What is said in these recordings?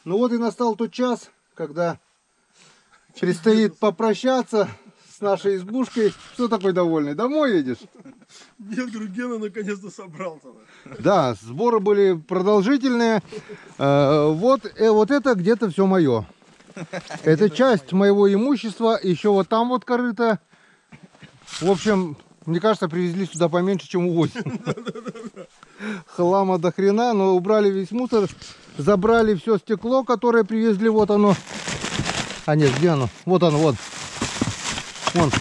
Ну вот и настал тот час, когда предстоит попрощаться с нашей избушкой. Что такой довольный? Домой едешь? Нет, Гена наконец-то собрался. Да, сборы были продолжительные. Вот это где-то все мое. Это часть моего имущества. Еще вот там вот корыто. В общем, мне кажется, привезли сюда поменьше, чем увозим. Хлама до хрена, но убрали весь мусор. Забрали все стекло, которое привезли. Вот оно. А нет, где оно? Вот оно, вот. Вон.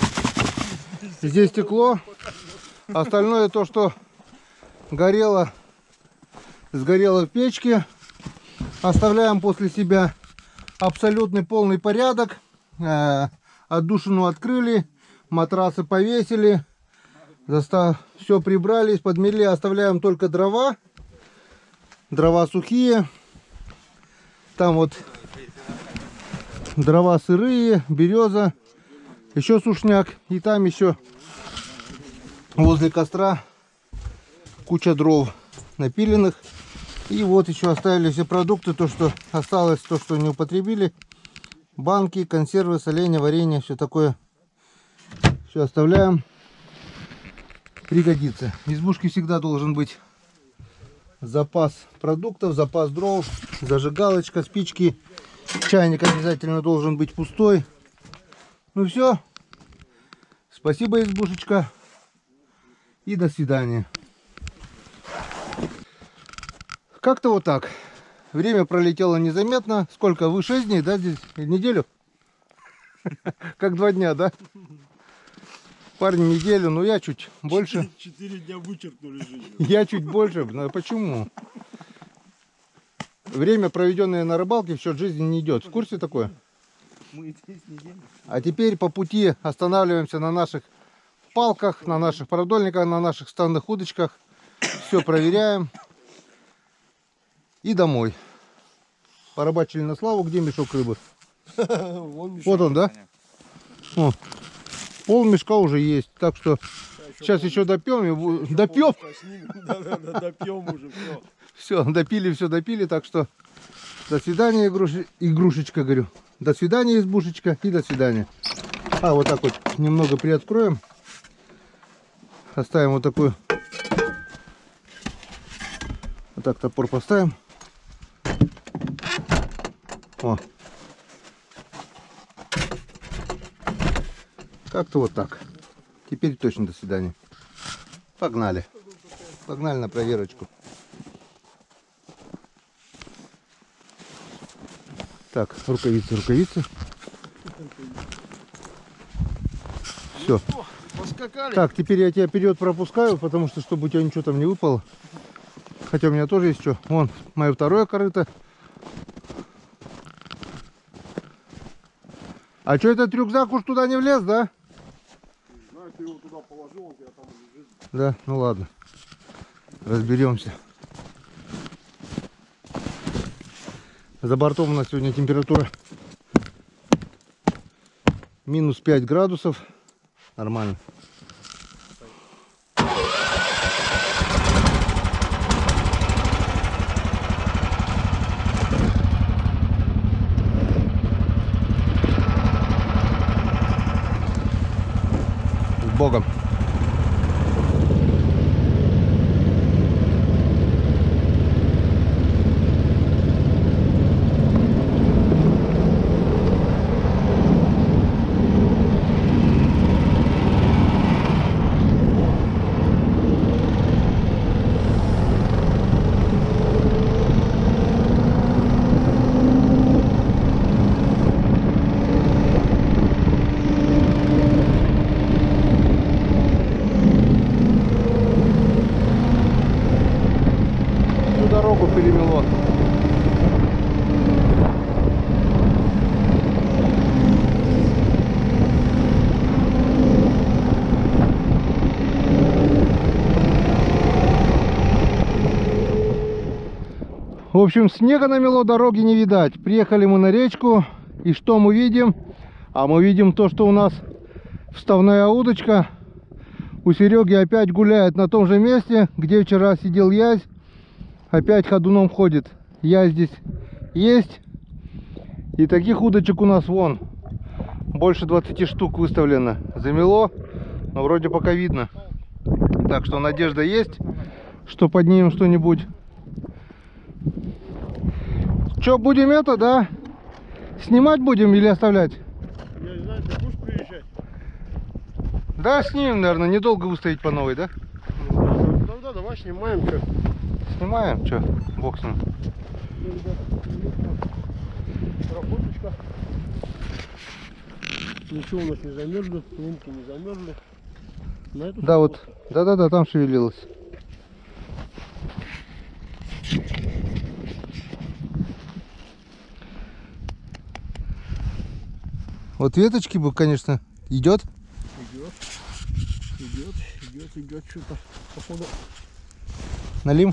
Здесь стекло. Остальное то, что горело, сгорело в печке. Оставляем после себя абсолютный полный порядок. Отдушину открыли. Матрасы повесили. Все прибрали, подмели. Оставляем только дрова. Дрова сухие. Там вот дрова сырые, береза. Еще сушняк. И там еще возле костра куча дров напиленных. И вот еще оставили все продукты. То, что осталось, то, что не употребили. Банки, консервы, соленья, варенье. Все такое. Все оставляем. Пригодится. В избушке всегда должен быть запас продуктов, запас дров, зажигалочка, спички. Чайник обязательно должен быть пустой. Ну все. Спасибо, избушечка. И до свидания. Как-то вот так. Время пролетело незаметно. Сколько? Вы 6 дней, да, здесь? Неделю? Как 2 дня, да? Парни, неделю, но я чуть больше. 4 дня вычеркнули жизнь. Я чуть больше. Но почему? Время, проведенное на рыбалке, в счет жизни не идет. В курсе такое? А теперь по пути останавливаемся на наших палках, на наших продольниках, на наших станных удочках. Все проверяем. И домой. Порыбачили на славу. Где мешок рыбы? Вот он, да? О, пол мешка уже есть. Так что сейчас еще допьем. И... Допьем? Допьем уже. Все, допили, все допили. Так что до свидания, игрушечка, говорю. До свидания, избушечка. И до свидания. А, вот так вот немного приоткроем. Оставим вот такой. Вот так топор поставим. О. Как-то вот так. Теперь точно до свидания. Погнали. Погнали на проверочку. Так, рукавицы, рукавицы. Все. Так, теперь я тебя вперед пропускаю, потому что, чтобы у тебя ничего там не выпало. Хотя у меня тоже есть что. Вон, мое второе корыто. А что, этот рюкзак уж туда не влез, да? Знаю, ты его туда положил, он тебя там лежит. Да, ну ладно. Разберемся. За бортом у нас сегодня температура минус 5 градусов. Нормально. С Богом. Дорогу перевело. В общем, снега намело, дороги не видать. Приехали мы на речку, и что мы видим? А мы видим то, что у нас вставная удочка у Сереги опять гуляет на том же месте, где вчера сидел язь. Опять ходуном ходит. Я здесь есть. И таких удочек у нас вон больше 20 штук выставлено. Замело, но вроде пока видно. Так что надежда есть, что поднимем что-нибудь. Что, будем это, да? Снимать будем или оставлять? Я не знаю, ты будешь приезжать? Да, снимем, наверное, недолго выставить по новой, да? Да, давай снимаем, что. Снимаем, что, бог с ним. Работочка. Ничего у нас не замерзли, лунки не замерзли. На эту Да, вот, да, там шевелилось. Вот веточки бы, конечно, идет. Идет что-то. Походу Налим?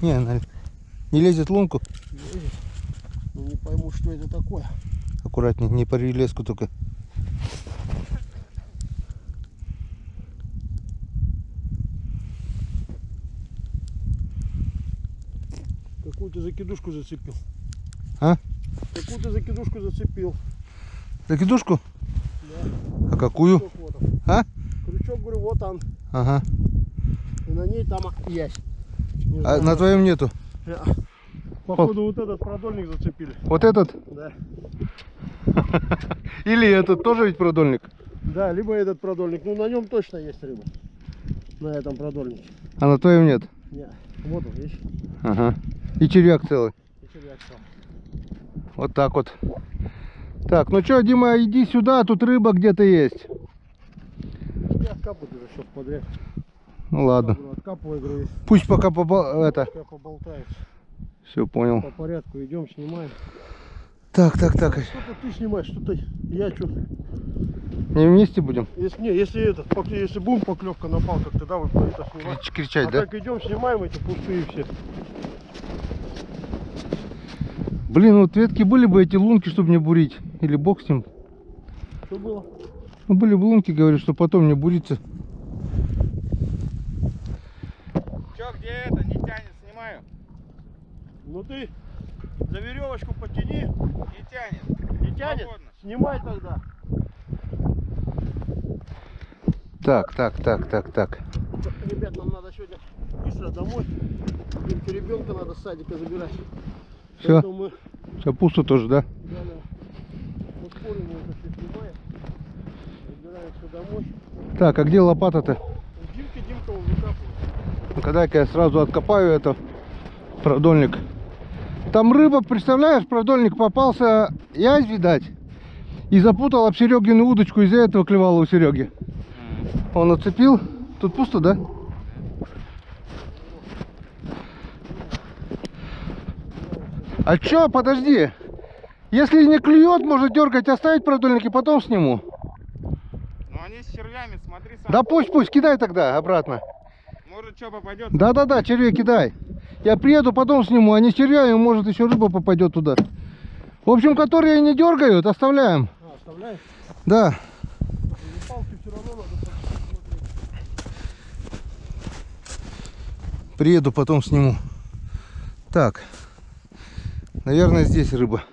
Не лезет лунку. лезет. Но не пойму, что это такое. Аккуратнее, не порви леску только. Какую ты закидушку зацепил? А? Какую ты закидушку зацепил? Закидушку? Да. А какую? Крючок, вот он. А? Крючок, говорю, вот он. Ага. И на ней там есть. Не А знаю, на твоем нету? Походу вот этот продольник зацепили. Вот этот? Да. Или этот тоже ведь продольник? Да, либо этот продольник. Ну на нем точно есть рыба. На этом продольнике. А на твоем нет? Нет. Вот он, видишь? Ага. И червяк целый. И червяк сам. Вот так вот. Так, ну что, Дима, иди сюда, тут рыба где-то есть. Я откапываю уже сейчас подряд. Ну ладно. Откапываю, говорю, Пусть пока это. пускай поболтается. Все, понял. По порядку идем, снимаем. Так. Что-то ты снимаешь, что-то я что. Не вместе будем Если будем поклевка на палках, тогда вы это снимать. кричать, А да? так идем, снимаем эти пустые все. Блин, вот ветки были бы эти лунки, чтобы не бурить. Или бог с ним. Что было? Ну, были бы лунки, говорю, что потом не буриться. Че, где это? Не тянет, снимаю. Ну ты за веревочку потяни. Не тянет. Не тянет? Свободно. Снимай тогда. Так. Ребят, нам надо сегодня быстро домой. Ребенка надо с садика забирать. Все. Поэтому мы Все пусто тоже, да? вот скоро мы это все снимаем. Забираемся домой. Так, а где лопата-то? Димка он выкапывает. Ну-ка дай-ка я сразу откопаю это продольник. Там рыба, представляешь, продольник попался, язь, видать, и запутал об Серегину удочку, из-за этого клевала у Сереги. Он отцепил. Тут пусто, да? А чё, подожди. Если не клюет, может дергать, оставить продольник и потом сниму. Ну они с червями, смотри сам. Да пусть, кидай тогда обратно. Может что попадет. Да, червей кидай. Я приеду, потом сниму, а не с червями, может еще рыба попадет туда. В общем, которые не дергают, оставляем. Оставляешь? Да. Палки все равно надо посмотреть. Приеду, потом сниму. Так. Наверное, здесь рыба.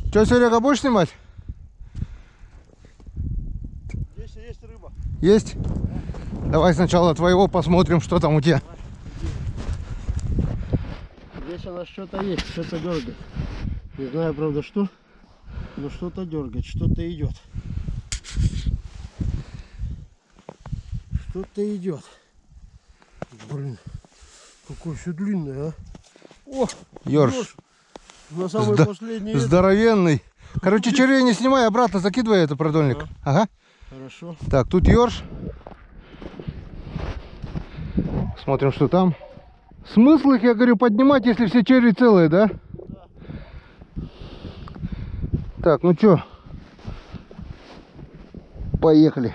Что, Серега, будешь снимать? Здесь есть рыба. Есть? Давай сначала твоего посмотрим, что там у тебя. Здесь у нас что-то есть, что-то дергает. Не знаю, правда, что. Но что-то дергает, что-то идет. Что-то идет. Блин, какой все длинный, а. О, Ёрш. На самый последний. Здоровенный. Короче, червей не снимай, обратно закидывай это продольник. Ага. Хорошо. Так, тут ёрш. Смотрим, что там. Смысл их, я говорю, поднимать, если все черви целые, да? Да. Так, ну чё? Поехали.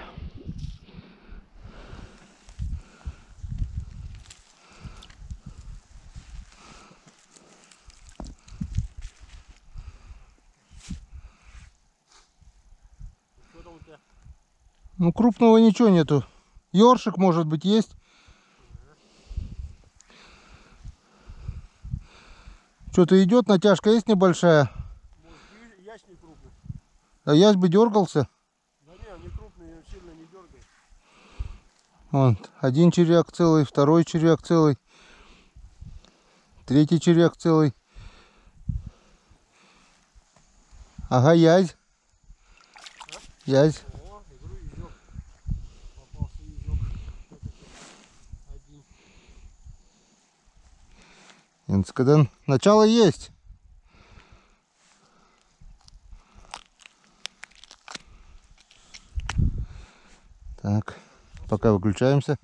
Ну, крупного ничего нету. Ёршик, может быть, есть. Что-то идет, натяжка есть небольшая. Может, ясь не крупный? А ясь бы дергался. Да не, он не крупный, он сильно не дергает. Вон, один червяк целый, второй червяк целый, третий червяк целый. Ага, язь. Язь. О, игру езёк. Попался езёк. Один. Инцидент. Начало есть. Так, пока выключаемся.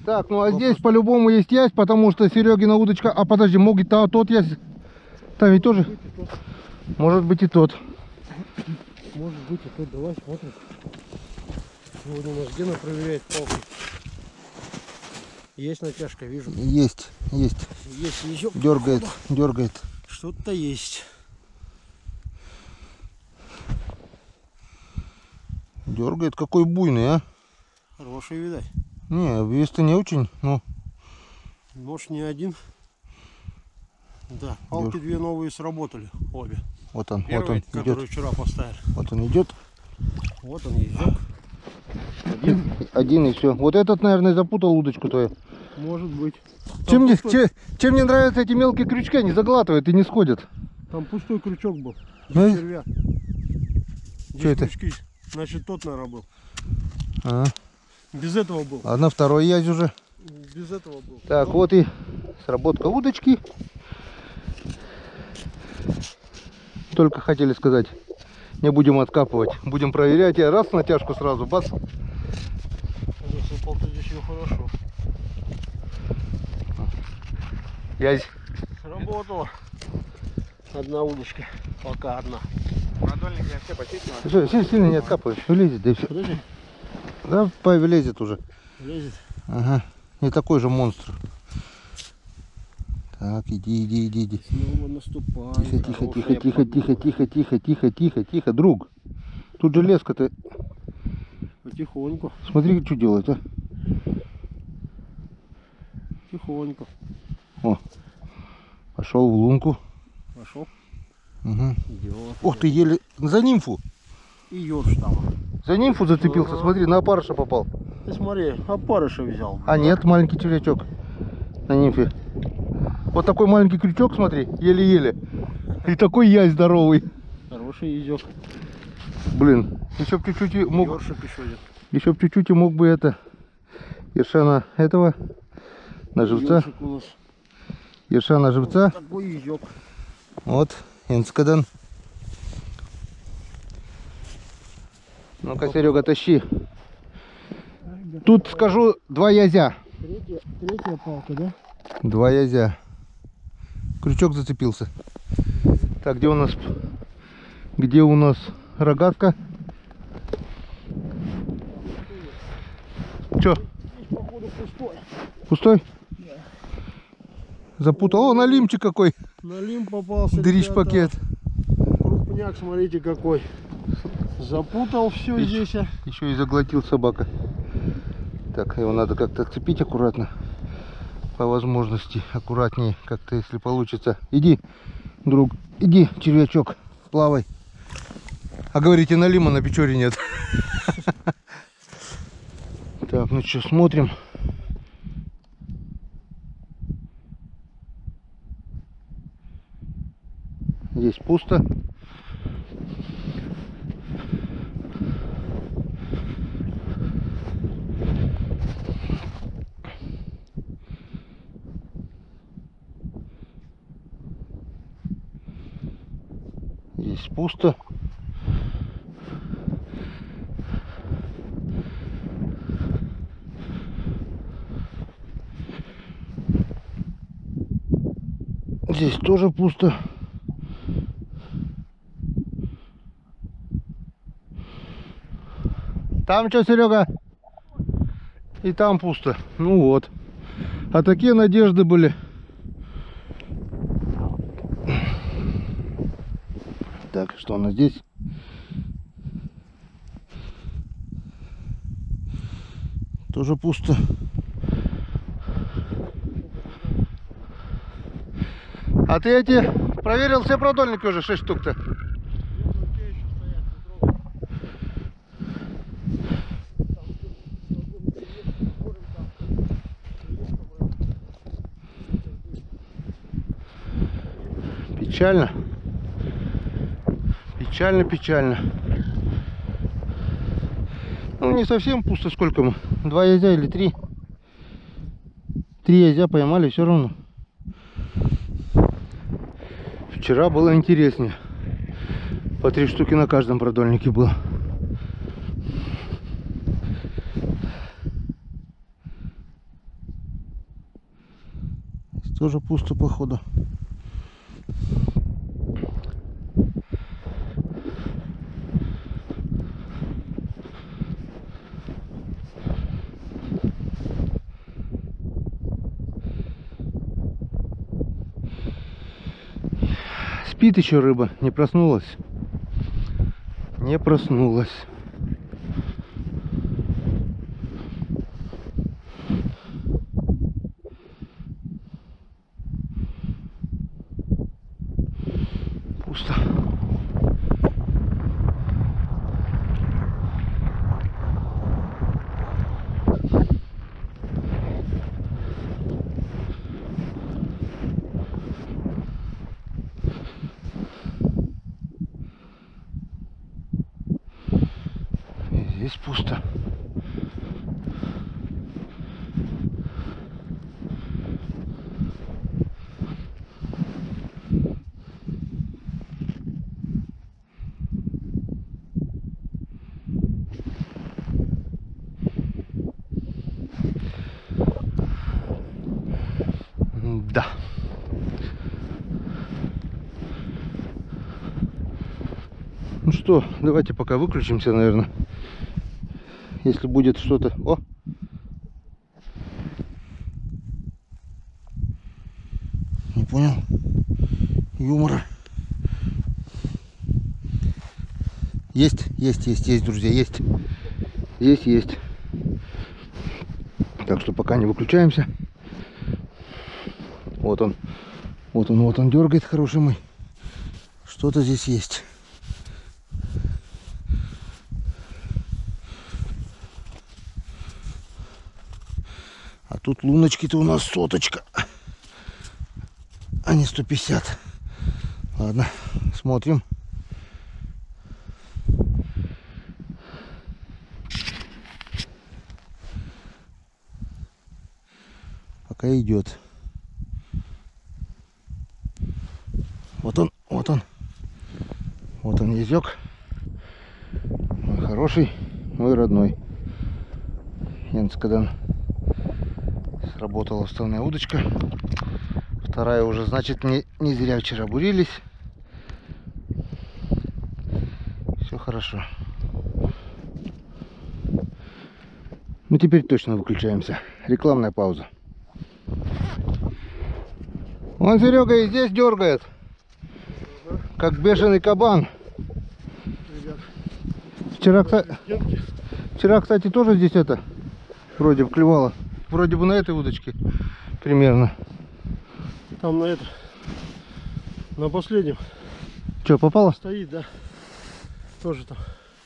Так, ну а здесь по-любому есть ясь, потому что Серегина удочка... А подожди, может тот ясь? Там ведь тоже? Может быть и тот. Может быть и тот. Давай смотрим. Сегодня у нас Гена проверяет палку. Есть натяжка, вижу. Есть, есть. Есть езёк. Дергает, дергает. Что-то есть. Дергает, какой буйный, а? Хороший, видать. Не, вес-то не очень, ну. Может, не один. Да, палки две новые сработали, обе. Вот он, Первая, вот он которую идет. вчера поставили. Вот он идет. Вот он езёк. Один и все. Вот этот, наверное, запутал удочку твою. Может быть. Чем мне, пустой, чем мне нравятся эти мелкие крючки, они заглатывают и не сходят. там пустой крючок был. Ну, Без червя. Здесь Чё это? крючки. Значит, тот, наверное, был. А, Без этого был. ладно, второй язь уже. Без этого был. Так, вот и сработка удочки. Только хотели сказать, не будем откапывать, будем проверять. Я раз натяжку сразу, бац. Засыпал-то здесь ее хорошо. Язь. Сработала. Одна удочка. Пока одна. Продольник я все почистил. Что, сильно не откапываешь, вылезет, да и все. Подожди. Да, повылезет уже. Лезет. Ага, не такой же монстр. Так, иди. Снова наступай. Тихо, друг. Тут железка-то, Потихоньку. смотри, что делает, а. Тихоньку. О, пошел в лунку. Пошел. Угу. Идет. Ох ты, еле за нимфу. И ёрш там. За нимфу зацепился, Ага. смотри, на опарыша попал. Ты смотри, опарыша взял. А нет, маленький червячок на нимфе. Вот такой маленький крючок, смотри, еле-еле. И такой язь здоровый. Хороший езёк. Блин, еще б чуть-чуть и мог, Ёршик еще идет. еще б чуть-чуть и мог бы это, ерша этого, на живца, Ёршик у нас. ерша на живца. Такой езёк. Вот, инцидент. Ну-ка, Серега, тащи. Тут скажу, два язя. Третья палка, да? Два язя. Крючок зацепился. Так, где у нас рогатка? Че? Здесь, походу, пустой. Пустой? Запутал. О, налимчик какой. Налим попался. Дрищ ребята. пакет. Крупняк, смотрите какой. Запутал все здесь. Еще и заглотил собака. Так, его надо как-то отцепить аккуратно. По возможности. Аккуратнее как-то, если получится. Иди, друг. Иди, червячок. Плавай. А говорите, налима на Печоре нет. Так, ну что, смотрим. Здесь пусто. Здесь пусто. Здесь тоже пусто. Там что, Серега? И там пусто. Ну вот. А такие надежды были. Так, что у нас здесь? Тоже пусто. А ты эти проверил все продольники уже, 6 штук-то? Печально. Печально, печально. Ну, не совсем пусто. Сколько мы? 2 язя или 3? 3 язя поймали, все равно. Вчера было интереснее. По 3 штуки на каждом продольнике было. Здесь тоже пусто, походу. Спит еще рыба, не проснулась. Не проснулась. Пусто. Здесь пусто. Да. Ну что, давайте пока выключимся, наверное. Если будет что-то... О! Не понял. Юмора. Есть, друзья, есть. Есть. Так что пока не выключаемся. Вот он дергает, хороший мой. Что-то здесь есть. А тут луночки-то у нас 100, а не 150. Ладно, смотрим. Пока идет. Вот он язёк. Мой хороший, мой родной. Янскадан. Сработала вставная удочка. Вторая уже, значит, не зря вчера бурились. Все хорошо. Ну теперь точно выключаемся. Рекламная пауза. Вон Серега и здесь дергает. Как бешеный кабан. Вчера, кстати, тоже здесь это вроде бы клевало. Вроде бы на этой удочке примерно. Там на это, на последнем. Что, попало? Стоит, да. Тоже там,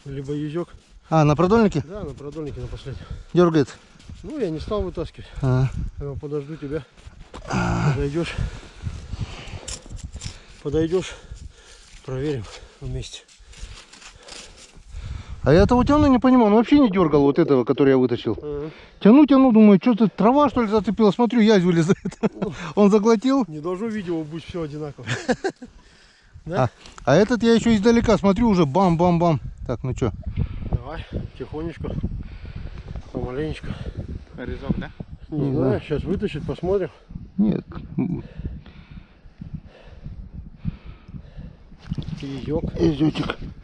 либо язёк. А, на продольнике? Да, на продольнике на последнем. Дергает. Ну, я не стал вытаскивать. Я подожду тебя. Подойдешь, проверим вместе. А я этого тяну не понимаю, он вообще не дергал вот этого, который я вытащил. Тяну, думаю, что-то трава что ли зацепила, смотрю, язь вылезает. Он заглотил. Не должно видео быть все одинаково. А этот я еще издалека смотрю, уже бам-бам-бам. Так, ну что? Давай, тихонечко, помаленечко. Резок, да? Не знаю, сейчас вытащит, посмотрим. Нет. Язёк.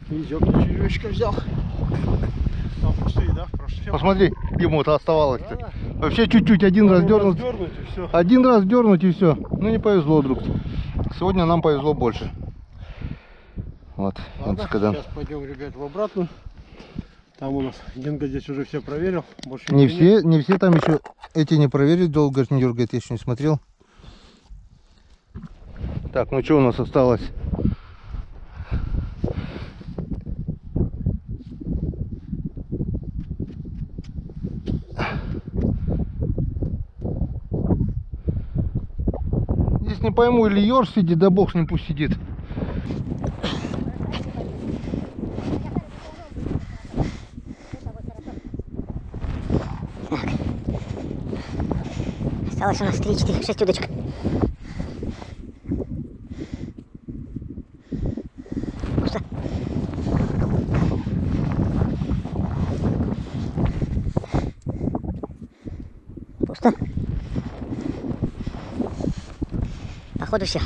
Язёчка взял. Там пустые, да? Посмотри, ему-то оставалось-то. Да. Вообще чуть-чуть, один раз дернуть. Один раз дернуть и все. Ну не повезло, друг. Сегодня нам повезло больше. Вот. Ладно, сейчас пойдем, ребят, в обратную. Там у нас Генка здесь уже все проверил. Больше Не ничего нет. все, не все там еще. Эти не проверить долго, не дергает, я еще не смотрел. Так, ну что у нас осталось? Здесь не пойму, или ёрш сидит, да бог с ним, пусть сидит. Осталось у нас 3-4, 6 удочек. Пусто. Пусто. Походу все.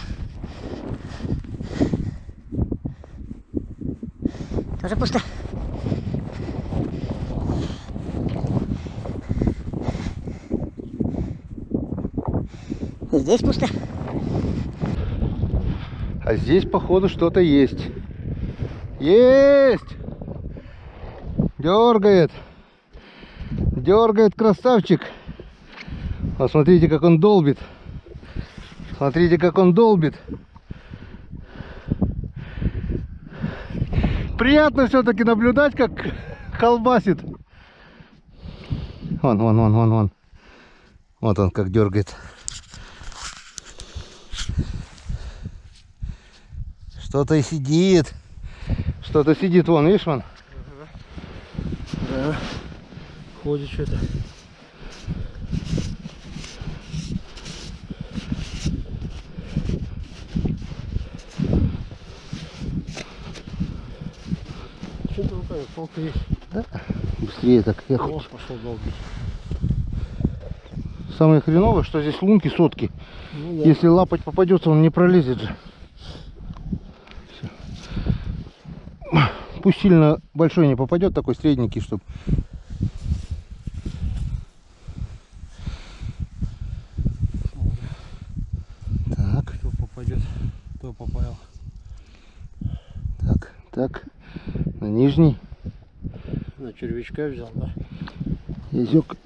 Тоже пусто. И здесь пусто. А здесь, походу, что-то есть. Есть! Дергает. Дергает красавчик. Посмотрите, как он долбит. Смотрите, как он долбит. Приятно все-таки наблюдать, как колбасит. Вон. Вот он как дергает. Что-то и сидит. Что-то сидит, вон, видишь, вон. Да. Ходит что-то. Что-то руками, палка есть. Да? Быстрее так. Я Нож пошел долбить. Самое хреновое, что здесь лунки сотки. Ну, да. Если лапать попадется, он не пролезет же. Всё. Пусть сильно большой не попадет, такой средненький, чтобы. Так, Кто попадет, кто попал. так. На нижний На червячка взял, да? язык.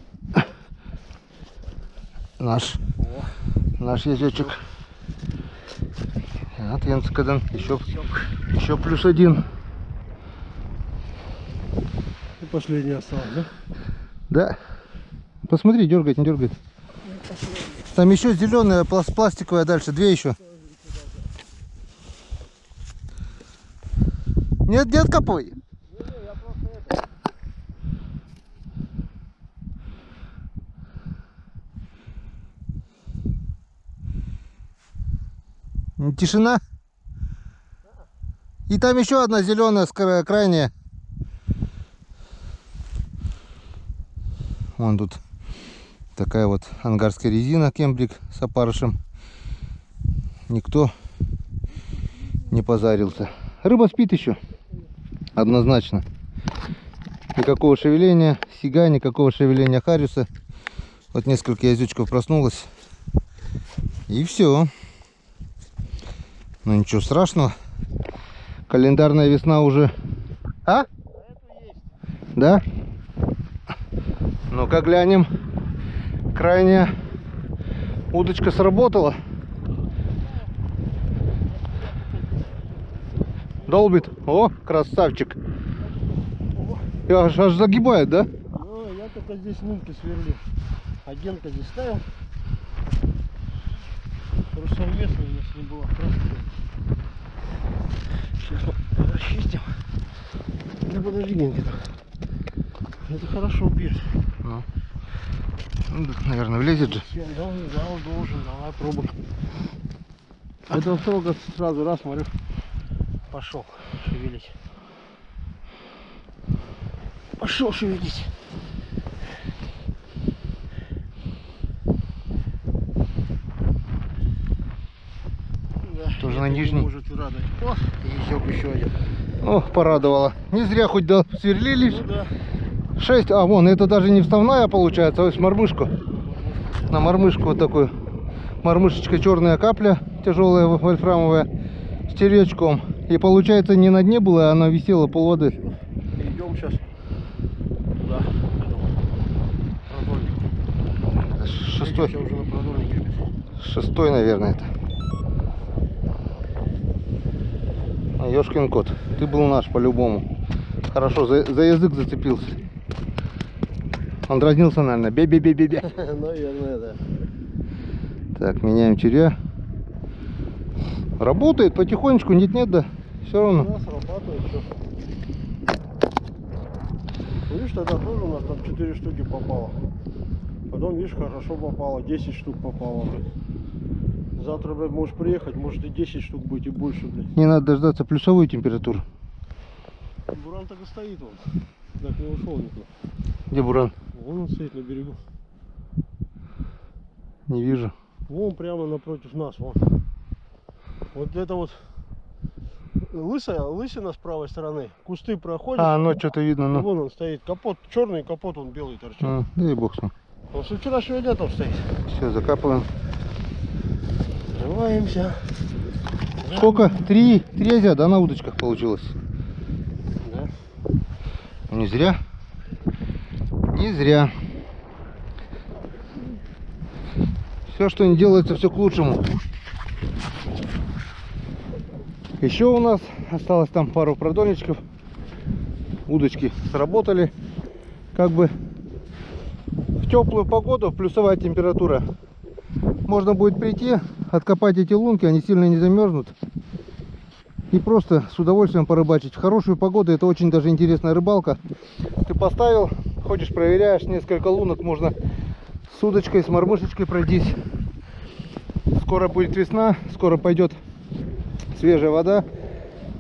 Наш язычек. Вот Янскадан. Еще плюс один. И последний остался, да? Да. Посмотри, дергает, не дергает. Там еще зеленая, пластиковая дальше. Две еще. Нет, не откапывай. Тишина. И там еще одна зеленая, крайняя. Вон тут такая вот ангарская резина кембрик с опарышем. Никто не позарился. Рыба спит еще. Однозначно. Никакого шевеления сига, никакого шевеления хариуса. Вот несколько язычков проснулось. И все. Ну ничего страшного. Календарная весна уже. А? Да? Ну-ка глянем. Крайняя удочка сработала. Долбит. О, красавчик. И аж загибает, да? Ну, я только здесь лунки сверлил. А Генка здесь ставил. Просто место у нас не было. Просто. Сейчас расчистим. Да подожди, Генка. Это хорошо бьет. Ну, наверное, влезет же. Должен, давай пробуй. Это строго сразу раз, смотрю, пошел шевелить. Пошел шевелить. Да, Тоже это на не нижний. может радовать. О, и еще один. О, порадовало. Не зря хоть сверлились. Ну да. 6. А, вон, это даже не вставная получается, а с мормышку. На мормышку вот такую. Мормышечка черная капля, тяжелая вольфрамовая, с червячком. И получается не на дне было, а она висела полводы. Идем сейчас. Шестой. Я уже на продольнике, ребят. Шестой, наверное, это. А, ёшкин кот, ты был наш по-любому. Хорошо, за язык зацепился. Он дразнился, наверное. Бе-бе-бе-бе-бе. Наверное, да. Так, меняем червя. Работает потихонечку, нет-нет, да. Все У равно. нас срабатывает все. Видишь, тогда тоже у нас там 4 штуки попало. Потом, видишь, хорошо попало, 10 штук попало. Завтра, блядь, можешь приехать, может и 10 штук будет, и больше, блядь. Не надо дождаться плюсовой температуры. Буран так и стоит он. Так не ушел никуда. Где буран? Вон он стоит на берегу. Не вижу. Вон прямо напротив нас, вон. Вот это вот лысина с правой стороны. Кусты проходят. А, ну что-то видно, И ну. вон он стоит. Капот черный, капот он белый торчит. А, да и бог с ним. Он со вчерашнего дня там стоит. Все, закапываем. Взрываемся. Сколько? Три озя, да, на удочках получилось? Да. Не зря. Не зря. Все, что не делается, все к лучшему. Еще у нас осталось там пару продольничков. Удочки сработали. Как бы в теплую погоду, плюсовая температура. Можно будет прийти, откопать эти лунки, они сильно не замерзнут. И просто с удовольствием порыбачить. В хорошую погоду это очень даже интересная рыбалка. Ты поставил, ходишь, проверяешь, несколько лунок, можно с удочкой, с мормышечкой пройтись. Скоро будет весна, скоро пойдет свежая вода.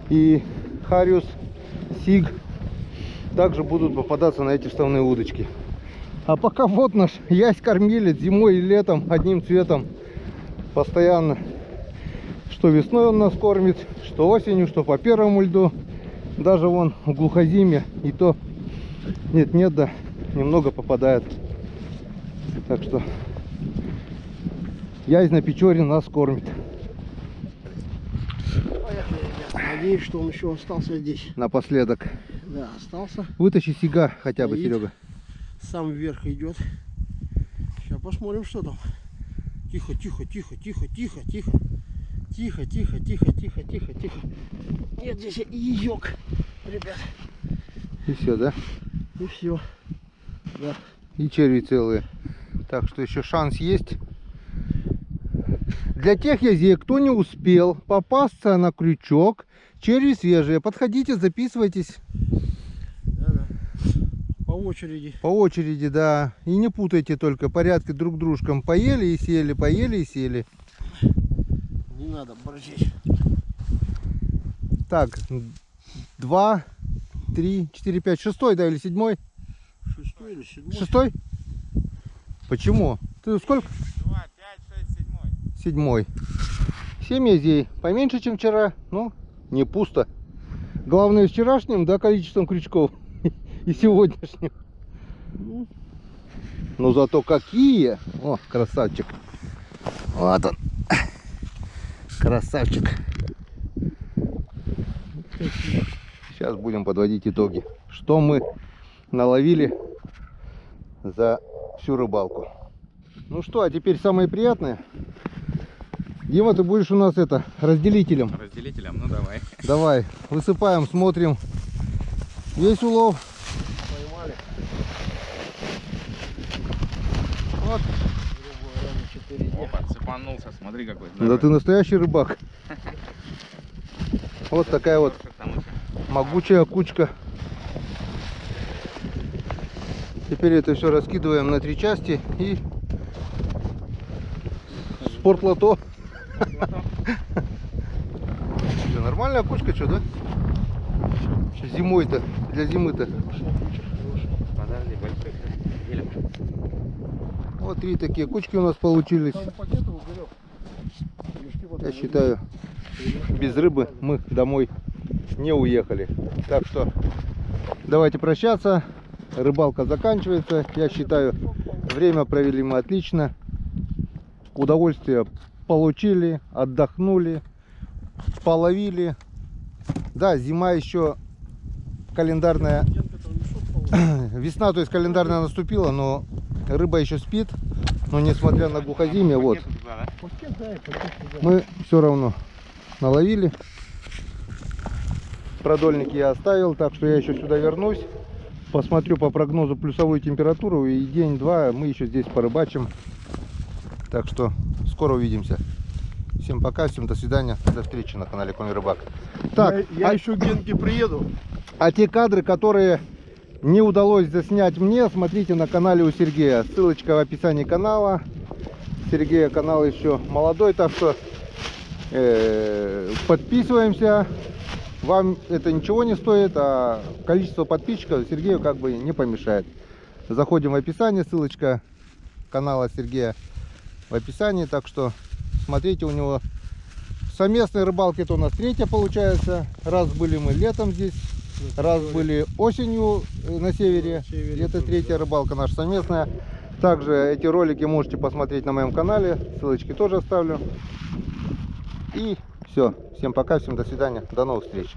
И хариус, сиг также будут попадаться на эти вставные удочки. А пока вот наш ясь-кормилец зимой и летом одним цветом. Постоянно. Что весной он нас кормит, что осенью, что по первому льду. Даже вон в глухозиме и то нет-нет, да, немного попадает. Так что ясь на Печоре нас кормит. Поехали, ребята. Надеюсь, что он еще остался здесь. Напоследок. Да, остался. Вытащи сига хотя бы, Стоит. Серега. Сам вверх идет. Сейчас посмотрим, что там. Тихо, тихо, тихо, тихо, тихо, тихо. Тихо, тихо, тихо, тихо, тихо, тихо. Нет, здесь яёк, ребят. И все, да? И все. Да. И черви целые. Так что еще шанс есть. Для тех язей, кто не успел попасться на крючок, черви свежие, подходите, записывайтесь. Да. По очереди. По очереди, да. И не путайте только порядки друг дружком. Поели и сели, поели и сели. Не надо борзеть. Так, 2, 3, 4, 5, 6, да, или 7? 6 или 7. 6? Почему? Ты сколько? 2, 5, 6, 7. 7 язей. Поменьше, чем вчера, но не пусто. Главное, вчерашним, да, количеством крючков и сегодняшним. Но зато какие! О, красавчик. Вот он. Красавчик. Сейчас будем подводить итоги. Что мы наловили за всю рыбалку. Ну что, а теперь самое приятное. Дима, ты будешь у нас это, разделителем. Разделителем, ну давай. Давай, высыпаем, смотрим. Весь улов. Поймали. Вот. Грубо говоря, на 4 дня. Опа, цепанулся, смотри какой. Да ты настоящий рыбак. Вот такая вот могучая кучка. Теперь это все раскидываем на 3 части и спортлото. Что, нормальная кучка, что, да? Зимой-то, для зимы-то. Подожди, большой делим. Вот 3 такие кучки у нас получились. Там пакеты уберем. Мешки потом Я считаю, без рыбы мы домой не уехали. Так что давайте прощаться. Рыбалка заканчивается. Я считаю, время провели мы отлично. Удовольствие получили, отдохнули, половили. Да, зима еще календарная, весна, то есть календарная наступила, но рыба еще спит, но несмотря на глухозимье, вот, Пакет дай, пакет дай. мы все равно наловили. Продольники я оставил, так что я еще сюда вернусь. Посмотрю по прогнозу плюсовую температуру, и день-два мы еще здесь порыбачим. Так что скоро увидимся. Всем пока, всем до свидания, до встречи на канале Коми Рыбак. Так, Я еще к Генке приеду. а те кадры, которые не удалось заснять мне, смотрите на канале у Сергея. Ссылочка в описании канала. Сергея канал еще молодой, так что подписываемся. Вам это ничего не стоит, а количество подписчиков Сергею как бы не помешает. Заходим в описание, ссылочка канала Сергея в описании, так что смотрите, у него совместные рыбалки, это у нас третья получается. Раз были мы летом здесь, раз были осенью на севере. Это третья рыбалка наша совместная. Также эти ролики можете посмотреть на моем канале, ссылочки тоже оставлю. И все, всем пока, всем до свидания, до новых встреч.